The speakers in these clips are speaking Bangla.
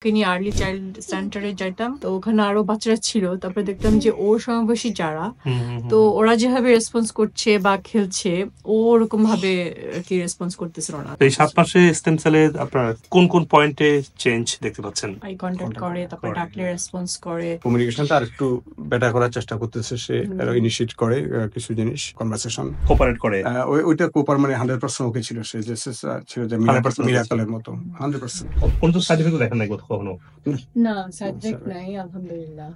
ওকে নিয়ে আর্লি চাইল্ড সেন্টারে যাইতাম, তো ওখানে আরো বাচ্চারা ছিল। তারপরে দেখতাম যে ওর সমবয়সী যারা, তো ওরা যেভাবে রেসপন্স করছে বা খেলছে, ও ওরকম ভাবে কি রেসপন্স করতেছিল না। এই 7 মাসে স্টেম সেলে আপনার কোন কোন পয়েন্টে চেঞ্জ দেখতে পাচ্ছেন? আই কন্টাক্ট করে, তারপরে ডাকলে রেসপন্স করে, কমিউনিকেশনটা আরেকটু বেটার করার চেষ্টা করতেছে। সে ইনিশিয়েট করে কিছু জিনিস, কনভারসেশন কোঅপারেট করে। ওইটা কোপার মানে 100% ওকে ছিল। সে যে ছিল যে মিরাকলের মতো 100%। কোন তো সাইড ইফেক্ট দেখেন নাই কখনো? না, সাইড ইফেক্ট নাই আলহামদুলিল্লাহ।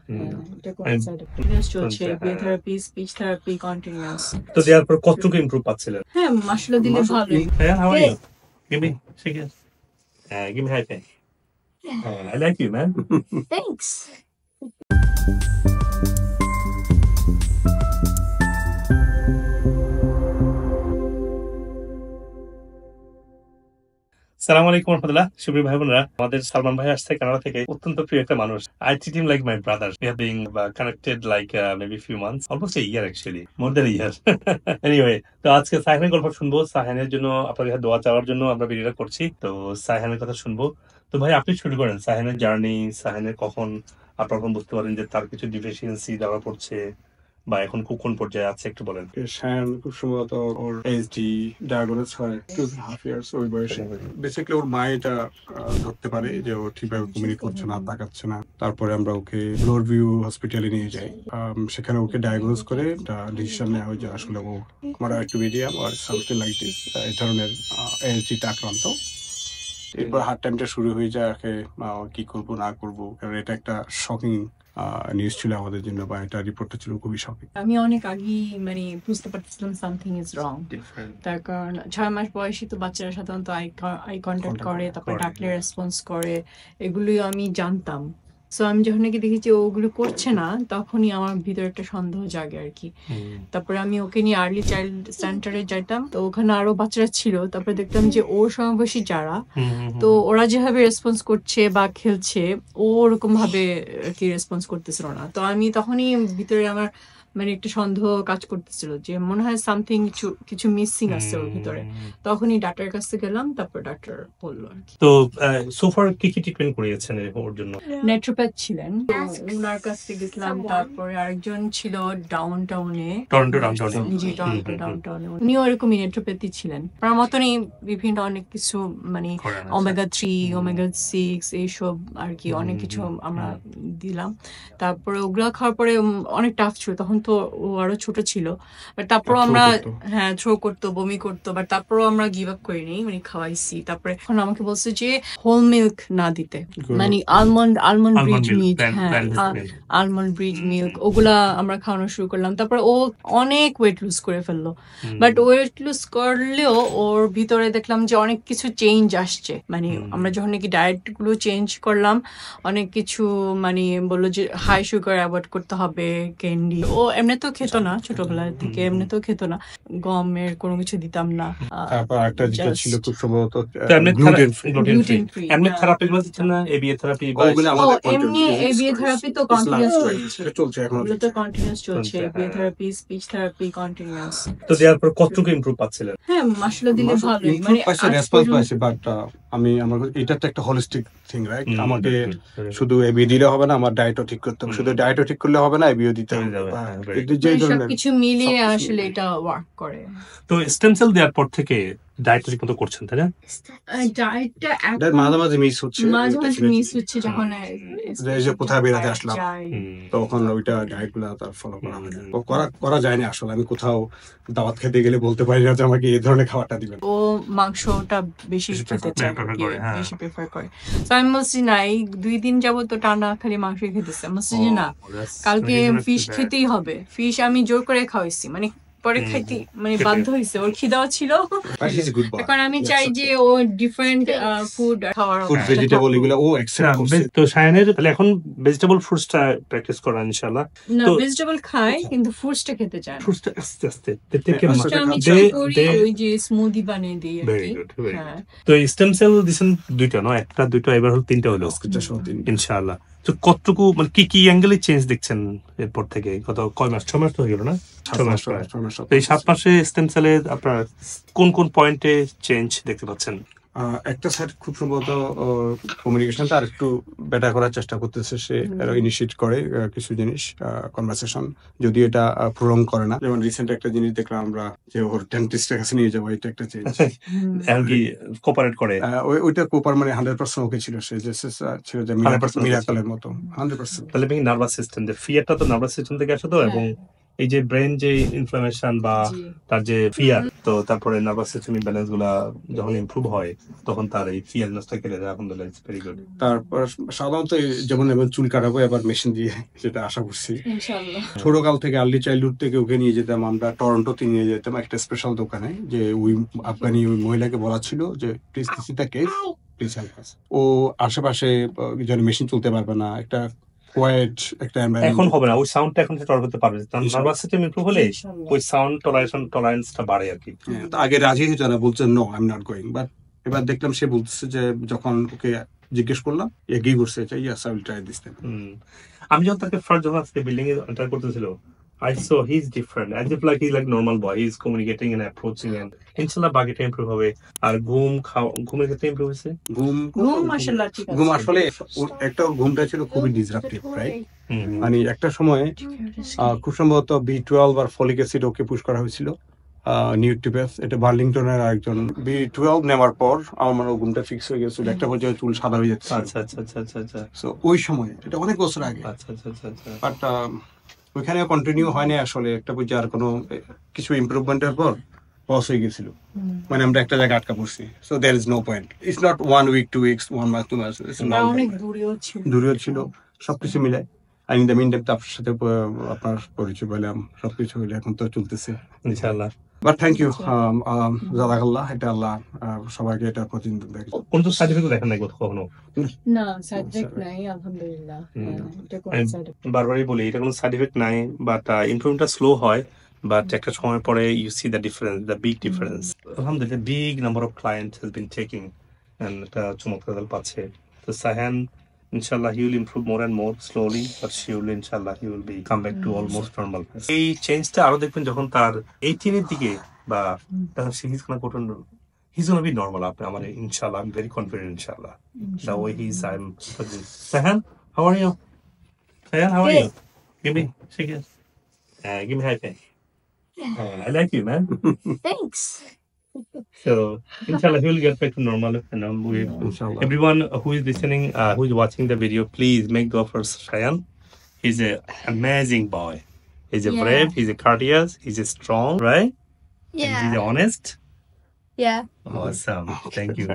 এটা কোন সাইড ইফেক্ট চলছে, বিয়ে থেরাপি, স্পিচ থেরাপি কন্টিনিউয়াস। তো দেওয়ার পর কতটুকু ইমপ্রুভ পাচ্ছিলেন? হ্যাঁ, মাশাআল্লাহ দিলে ভালোই। হ্যাঁ, how are you? Give me, shake it. Give me high five. I like you, man. Thanks. সালাম আলাইকুম রহমতুল্লাহ। সুপ্রিয় ভাই বোনেরা, আমাদের সালমান ভাই আসছে কানাডা থেকে। অত্যন্ত প্রিয় একটা মানুষ। I treat him like my brother. We have been connected like maybe few months, almost a year actually, more than a year. Anyway, তো আজকে সাইহানের গল্প শুনবো। সাইহানের জন্য আপনাদের দোয়া চাওয়ার জন্য আমরা ভিডিওটা করছি। তো সাইহানের কথা শুনবো। তো ভাই আপনি শুরু করেন সাইহানের জার্নি। সাইহানের কখন আপনারা বুঝতে পারেন যে তার কিছু ডিফিসিয়েন্সি ধরা পড়ছে বা এখন কোন পর্যায়ে আছে একটু বলেন। শায়ান খুব সম্ভবত ওর এইচডি ডায়াগনোস হয় 2.5 ইয়ার্স ওই বয়সে। বেসিক্যালি ওর মা এটা ধরতে পারে যে ও ঠিকভাবে কমিউনিকেট করছে না, তাকাচ্ছে না। তারপরে আমরা ওকে ব্লোর ভিউ হসপিটালে নিয়ে যাই। সেখানে ওকে ডায়াগনোস করে ডিসিশন নেওয়া হয় যে আসলে ও আমার একটু মিডিয়াম আর সামথিং লাইক দিস এই ধরনের এইচডিতে আক্রান্ত। এরপর হার্ড টাইমটা শুরু হয়ে যায়, কি করবো না করবো, কারণ এটা একটা শকিং নিউজ ছিল আমাদের জন্য, বা এটা রিপোর্টটা ছিল খুবই শকিং। আমি অনেক আগেই মানে বুঝতে পারছিলাম সামথিং ইজ রং। তার কারণ 6 মাস বয়সী তো বাচ্চারা সাধারণত আই কন্টাক্ট করে, তারপর ডাকলে রেসপন্স করে, এগুলোই আমি জানতাম। সো আমি যখন নাকি দেখি যে ওগুলো করছে না, তখনই আমার ভিতরে একটা সন্দেহ জাগে আর কি। তারপরে আমি ওকে নিয়ে আর্লি চাইল্ড সেন্টারে যাইতাম, তো ওখানে আরো বাচ্চারা ছিল। তারপরে দেখতাম যে ওর সমবয়সী যারা, তো ওরা যেভাবে রেসপন্স করছে বা খেলছে, ও ওরকম ভাবে কি রেসপন্স করতেছিল না। তো আমি তখনই ভিতরে আমার মানে একটা সন্দেহ কাজ করতেছিল যে মনে হয় সামথিং কিছু মিসিং আছে ওর ভিতরে। তখনই ডাক্তারের কাছে গেলাম, তারপর ডাক্তার বললো আর কি। তো সোফার কি ট্রিটমেন্ট করিয়েছেন ওর জন্য? নেট্রোপ্যাথ ছিলেন, ওনার কাছে গেছিলাম। তারপরে আরেকজন ছিল ডাউনটাউনে, টরন্টো ডাউনটাউনে, উনিও এরকমই নেট্রোপ্যাথি ছিলেন। আমার মতনই বিভিন্ন অনেক কিছু মানে ওমেগা 3, ওমেগা 6 এইসব আর কি অনেক কিছু আমরা দিলাম। তারপরে ওগুলা খাওয়ার পরে অনেক টাফ ছিল, তখন তো ও আরো ছোট ছিল। বাট তারপর আমরা থ্রো করতো, বমি করতো, বাট তারপরও আমরা গিভ আপ করিনি, মানে খাওয়াইছি। তারপরে এখন আমাকে বলছে যে হোল মিল্ক না দিতে, মানে almond bridge milk, almond bridge milk, ওগুলা আমরা খাওয়ানো শুরু করলাম। তারপর ও অনেক ওয়েট লুজ করে ফেললো। বাট ওয়েট লুজ করলেও ওর ভিতরে দেখলাম যে অনেক কিছু চেঞ্জ আসছে। মানে আমরা যখন নাকি ডায়েট গুলো চেঞ্জ করলাম, অনেক কিছু মানে বললো যে হাই সুগার অ্যাভয়েড করতে হবে, ক্যান্ডি ও এমনিতেও খেত না, ছোটবেলা থেকে এমনিতেও খেত না, গমের কোনো কিছু দিতাম না। তারপর একটা যেটা ছিল খুব সম্ভবত গ্লুটেন ফ্রি। এমনি থেরাপি গুলো দিচ্ছেন না? এবিএ থেরাপি বা এমনি এবিএ থেরাপি তো কন্টিনিউয়াস চলছে, এখন তো কন্টিনিউয়াস চলছে। ABA therapy, speech therapy continuous. তো দেওয়ার পর কতটুকু ইমপ্রুভ পাচ্ছিলেন? হ্যাঁ, মাশাআল্লাহ দিলে ভালোই, মানে রেসপন্স পাইছে। বাট আমার এটা তো একটা হোলিস্টিক থিং, রাইট? আমাকে শুধু এবি দিলে হবে না, আমার ডায়েটও ঠিক করতে হবে। শুধু ডায়েটও ঠিক করলে হবে না, এবিও দিতে হবে। সবকিছু মিলিয়ে আসলে এটা ওয়ার্ক করে। তো স্টেম সেল দেওয়ার পর থেকে ডায়েট ঠিক মতো করছেন, তাই না? ডায়েটটা মাঝে মাঝে মিস হচ্ছে যখন এই যে কোথায় বেড়াতে আসলাম, তখন ওইটা ডায়েট গুলা তার ফলো করা হয় না, করা যায় না আসলে। আমি কোথাও দাওয়াত খেতে গেলে বলতে পারি না যে আমাকে এই ধরনের খাবারটা দিবেন। ও মাংসটা বেশি খেতে চায়, বেশি প্রেফার করে। তো আমি বলছি না, এই 2 দিন যাবত তো টানা খালি মাংস খেতেছে। আমি বলছি যে না, কালকে ফিশ খেতেই হবে। ফিশ আমি জোর করে খাওয়াইছি, মানে পরে খাইতে মানে বাধ্য হয়েছে, ওর খিদাও ছিল। এখন আমি চাই যে ও ডিফারেন্ট ফুড খাওয়ার, ভেজিটেবল এগুলো ও অ্যাকসেপ্ট করছে। তো শায়নের তাহলে এখন ভেজিটেবল ফ্রুটসটা প্র্যাকটিস করা ইনশাআল্লাহ। না, ভেজিটেবল খায় কিন্তু ফ্রুটসটা খেতে চায় না। ফ্রুটসটা আস্তে আস্তে আমি ট্রাই করি, ওই যে স্মুদি বানিয়ে দিই আর কি। হ্যাঁ, তো স্টেম সেল দিছেন 2টা, না 1টা 2টা, এবার হলো 3টা হলো ইনশাআল্লাহ। তো কতটুকু মানে কি অ্যাঙ্গেলে চেঞ্জ দেখছেন এরপর থেকে? কয় মাস? 6 মাস তো হয়ে গেল না? 6 মাস। তো এই 7 মাসে স্টেম সেলে আপনার কোন পয়েন্টে চেঞ্জ দেখতে পাচ্ছেন? একটা সাইড খুব সম্ভবত কমিউনিকেশনটা আর একটু বেটার করার চেষ্টা করতেছে, সে ইনিশিয়েট করে কিছু জিনিস কনভারসেশন, যদি এটা প্রলং করে না। যেমন রিসেন্ট একটা জিনিস দেখলাম আমরা যে ওর ডেন্টিস্টের কাছে নিয়ে যাবো, এটা একটা চেঞ্জ। এমনকি কোপারেট করে ওইটা কোপার মানে 100% ওকে ছিল, সে যে ছিল যে 100% মিরাকলের মতো 100%। তাহলে নার্ভাস সিস্টেম, যে ফিয়ারটা তো নার্ভাস সিস্টেম থেকে আসে তো, এবং এই যে ব্রেন যে ইনফ্লামেশন বা তার যে ফিয়ার, তো তারপরে নার্ভাস সিস্টেম ইমব্যালেন্স গুলা যখন ইমপ্রুভ হয় তখন তার এই ফিয়ারনেসটা কেটে যায়। আলহামদুলিল্লাহ, ইটস ভেরি গুড। তারপর সাধারণত যেমন এবার চুল কাটাবো এবার মেশিন দিয়ে, যেটা আশা করছি ইনশাআল্লাহ। ছোটকাল থেকে আর্লি চাইল্ডহুড থেকে ওকে নিয়ে যেতাম আমরা, টরন্টোতে নিয়ে যেতাম একটা স্পেশাল দোকানে, যে ওই আফগানি ওই মহিলাকে বলা ছিল যে please this is the case, please help us. ও আশেপাশে যেন মেশিন চলতে পারবে না, একটা কোয়েট একটা এখন হবে না ওই সাউন্ডটা, এখন টলার করতে পারবে, নার্ভাস সিস্টেম ইমপ্রুভ হলে ওই সাউন্ড টলারেন্সটা বাড়ে আর কি। আগে রাজি হতো না, বলছে no I am not going, but এবার দেখলাম সে বলছে যে, যখন ওকে জিজ্ঞেস করলাম এগিয়ে করছে, yes I will try this time. আমি যখন তাকে ফার্স্ট যখন আজকে বিল্ডিং এ এন্টার করতেছিল, I saw he's different, as if like he's like normal boy, he's communicating and approaching, and ইনশাআল্লাহ বাকিটা ইমপ্রুভ হবে। আর ঘুমের ক্ষেত্রে ইমপ্রুভ হয়েছে। ঘুম মাশাআল্লাহ ঠিক আছে। ঘুম আসলে একটা ঘুমটা ছিল খুবই ডিসরাপটিভ, রাইট? মানে একটা সময় খুব সম্ভবত B12 আর ফলিক অ্যাসিড ওকে পুশ করা হয়েছিল, নিউট্রিপেস, এটা বার্লিংটনের আরেকজন। B12 নেওয়ার পর আমার ঘুমটা ফিক্স হয়ে গেছিল, একটা পর্যায়ে চুল সাদা হয়ে যাচ্ছে। আচ্ছা আচ্ছা আচ্ছা আচ্ছা আচ্ছা। সো ওই সময়, এটা অনেক বছর আগে। আচ্ছা আচ্ছা আচ্ছা আচ্ছা। বাট ওইখানে কন্টিনিউ হয়নি আসলে, একটা পর্যায়ে আর কোনো কিছু ইমপ্রুভমেন্টের পর লস হয়ে গেছিল, মানে আমরা একটা জায়গায় আটকা পড়ছি। So there is no point, it's not 1 week 2 weeks 1 month 2 months, অনেক দূরেও ছিল সবকিছু মিলে। আর ইন দ্য মিন টাইম আপনার সাথে আপনার পরিচয় পেলাম, সবকিছু মিলে এখন তো চলতেছে ইনশাআল্লাহ। বাট থ্যাংক ইউ, জাযাকাল্লাহ। এটা আল্লাহ সবাইকে এটা প্রতিদিন দেখে। কোন তো সার্টিফিকেট দেখেন নাই কখনো? না, সাবজেক্ট নাই আলহামদুলিল্লাহ। এটা কোন সার্টিফিকেট? বারবারই বলি এটা কোনো সার্টিফিকেট নাই, বাট ইমপ্রুভমেন্টটা স্লো হয়, বাট একটা সময় পরে you see the difference, the big difference. আলহামদুলিল্লাহ, big number of client has been taking, and একটা চমৎকার রেজাল্ট পাচ্ছে। তো সাহান, inshallah he will improve more and more slowly, but surely inshallah he will be come back to almost normal. এই চেঞ্জটা আরো দেখবেন যখন তার 18 এর দিকে, বা তখন he's gonna go to, he's gonna be normal. আপনি আমার inshallah, I'm very confident inshallah. The way he's, I'm Sahan, how are you? Sahan, how are you? Give me, shake it. Give me high five. I like you, man. Thanks. So inshallah he will get back to normal, and ইনশাআল্লাহ। everyone who is listening, who is watching the video, please make dua for Sayan. He's an amazing boy. He's a brave, he's a courteous, he's a strong, right? And he's honest. Awesome. Thank you.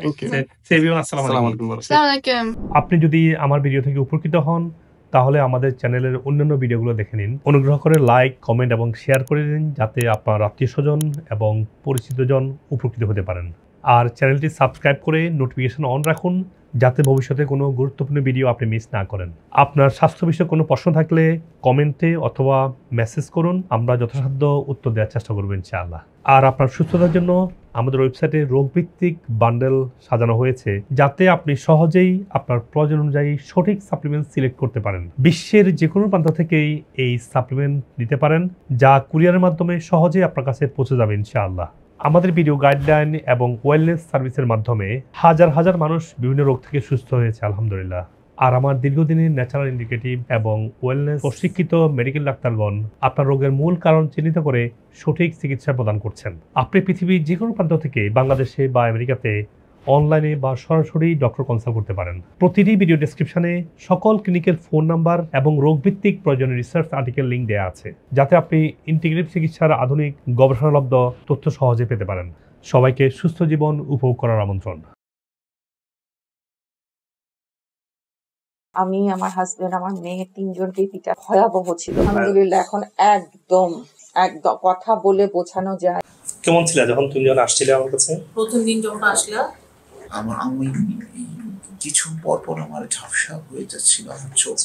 Say everyone assalamu alaikum. Assalamualaikum. আপনি যদি আমার ভিডিও থেকে উপকৃত হন তাহলে আমাদের চ্যানেলের অন্যান্য ভিডিওগুলো দেখে নিন। অনুগ্রহ করে লাইক, কমেন্ট এবং শেয়ার করে দিন, যাতে আপনার আত্মীয়স্বজন এবং পরিচিতজন উপকৃত হতে পারেন। আর চ্যানেলটি সাবস্ক্রাইব করে নোটিফিকেশন অন রাখুন, যাতে ভবিষ্যতে কোনো গুরুত্বপূর্ণ ভিডিও আপনি মিস না করেন। আপনার স্বাস্থ্য বিষয়ে কোনো প্রশ্ন থাকলে কমেন্টে অথবা মেসেজ করুন, আমরা যথাসাধ্য উত্তর দেওয়ার চেষ্টা করব ইনশাআল্লাহ। আর আপনার সুস্থতার জন্য আমাদের ওয়েবসাইটে রোগভিত্তিক বান্ডেল সাজানো হয়েছে, যাতে আপনি সহজেই আপনার প্রয়োজন অনুযায়ী সঠিক সাপ্লিমেন্ট সিলেক্ট করতে পারেন। বিশ্বের যে কোনো প্রান্ত থেকেই এই সাপ্লিমেন্ট নিতে পারেন, যা কুরিয়ারের মাধ্যমে সহজেই আপনার কাছে পৌঁছে যাবে ইনশাআল্লাহ। আমাদের ভিডিও গাইডলাইন এবং ওয়েলনেস সার্ভিসের মাধ্যমে হাজার হাজার মানুষ বিভিন্ন রোগ থেকে সুস্থ হয়েছে আলহামদুলিল্লাহ। আর আমার দীর্ঘদিনের ন্যাচারাল ইন্ডিকেটিভ এবং ওয়েলনেস প্রশিক্ষিত মেডিকেল ডাক্তারগণ আপনার রোগের মূল কারণ চিহ্নিত করে সঠিক চিকিৎসা প্রদান করছেন। আপনি পৃথিবীর যে কোনো প্রান্ত থেকে বাংলাদেশে বা আমেরিকাতে অনলাইনে বা সরাসরি ডক্টর কনসাল্ট করতে পারেন। প্রতিটি ভিডিও ডেসক্রিপশনে সকল ক্লিনিকের ফোন নাম্বার এবং রোগভিত্তিক প্রয়োজনীয় রিসার্চ আর্টিকেল লিঙ্ক দেওয়া আছে, যাতে আপনি ইন্টিগ্রেটিভ চিকিৎসার আধুনিক গবেষণালব্ধ তথ্য সহজে পেতে পারেন। সবাইকে সুস্থ জীবন উপভোগ করার আমন্ত্রণ। আমি, আমার হাজবেন্ড, আমার মেয়ে, তিনজন পিটা ভয়াবহ ছিল। আলহামদুলিল্লাহ এখন একদম কথা বলে বোঝানো যায়। কেমন ছিল যখন তুমি আসছিলে আমার কাছে? প্রথম দিন যখন আসলা আমি কিছু পর পর আমার ঝাপসা হয়ে যাচ্ছিল আমার চোখ।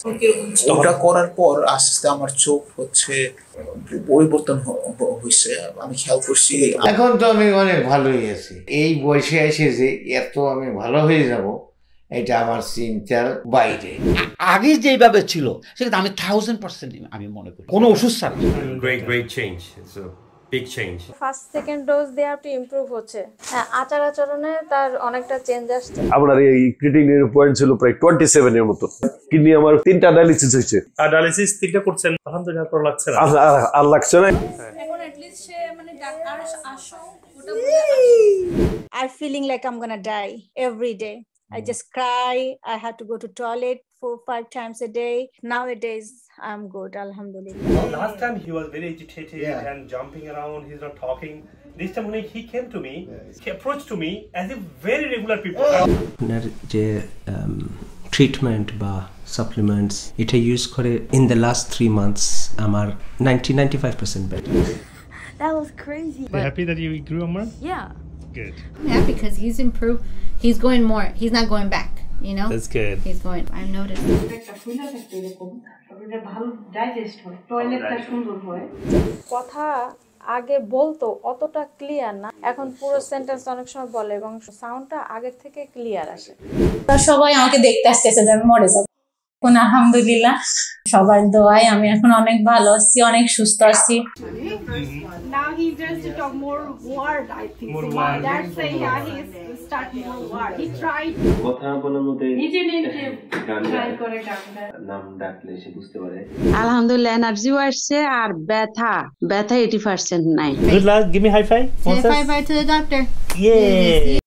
ওটা করার পর আস্তে আস্তে আমার চোখ হচ্ছে পরিবর্তন হয়েছে, আমি খেয়াল করছি। এখন তো আমি অনেক ভালো হয়ে গেছি। এই বয়সে এসে যে এত আমি ভালো হয়ে যাব, এটা আমার চিন্তার বাইরে। আগে যেভাবে ছিল সেটা আমি 1000% আমি মনে করি কোনো ওষুধ ছাড়া। Great change. It's a big change. First second dose দেওয়ার একটু ইমপ্রুভ হচ্ছে। হ্যাঁ, আচার আচরণে তার অনেকটা চেঞ্জ আসছে। আপনার এই ক্রিয়েটিনিনের পয়েন্ট ছিল প্রায় 27 এর মতো। কিডনি আমার 3টা ডায়ালিসিস হয়েছে। আর ডায়ালিসিস 3টা করছেন, আলহামদুলিল্লাহ ভালো লাগছে না? আর লাগছে না। এখন at least সে মানে ডাক্তার আসো ওটা I'm feeling like I'm gonna die every day. I just cry. I had to go to toilet 4-5 times a day. Nowadays, I'm good, alhamdulillah. Last time he was very agitated and jumping around. He's not talking. This time when he came to me, he approached to me as if very regular people. যে ট্রিটমেন্ট বা সাপ্লিমেন্টস এটা ইউজ করে in the last 3 months আমার 90-95% better. That was crazy. Are you happy that you grew, Amar? Yeah. Good. I'm happy because he's improved. He's going more. He's not going back. You know. That's good. He's going. I've noticed. কথা আগে বলতো অতটা ক্লিয়ার না, এখন পুরো সেন্টেন্স অনেক সময় বলে এবং সাউন্ডটা আগের থেকে ক্লিয়ার আসে। সবাই আমাকে দেখতে আসতেছে যে আমি মরে যাবো। এখন আলহামদুলিল্লাহ সবার দোয়ায় আমি এখন অনেক ভালো আছি, অনেক সুস্থ আছি। Now he tries to talk more word, I think. More so word. that's why he's start more word. He tried. কথা বলার মধ্যে গান করে নাম ডাকলে সে বুঝতে পারে। আলহামদুলিল্লাহ এনার্জিও আসছে আর ব্যথা 80% নাই। Good luck. Give me high five. Say high five to the doctor. Yeah.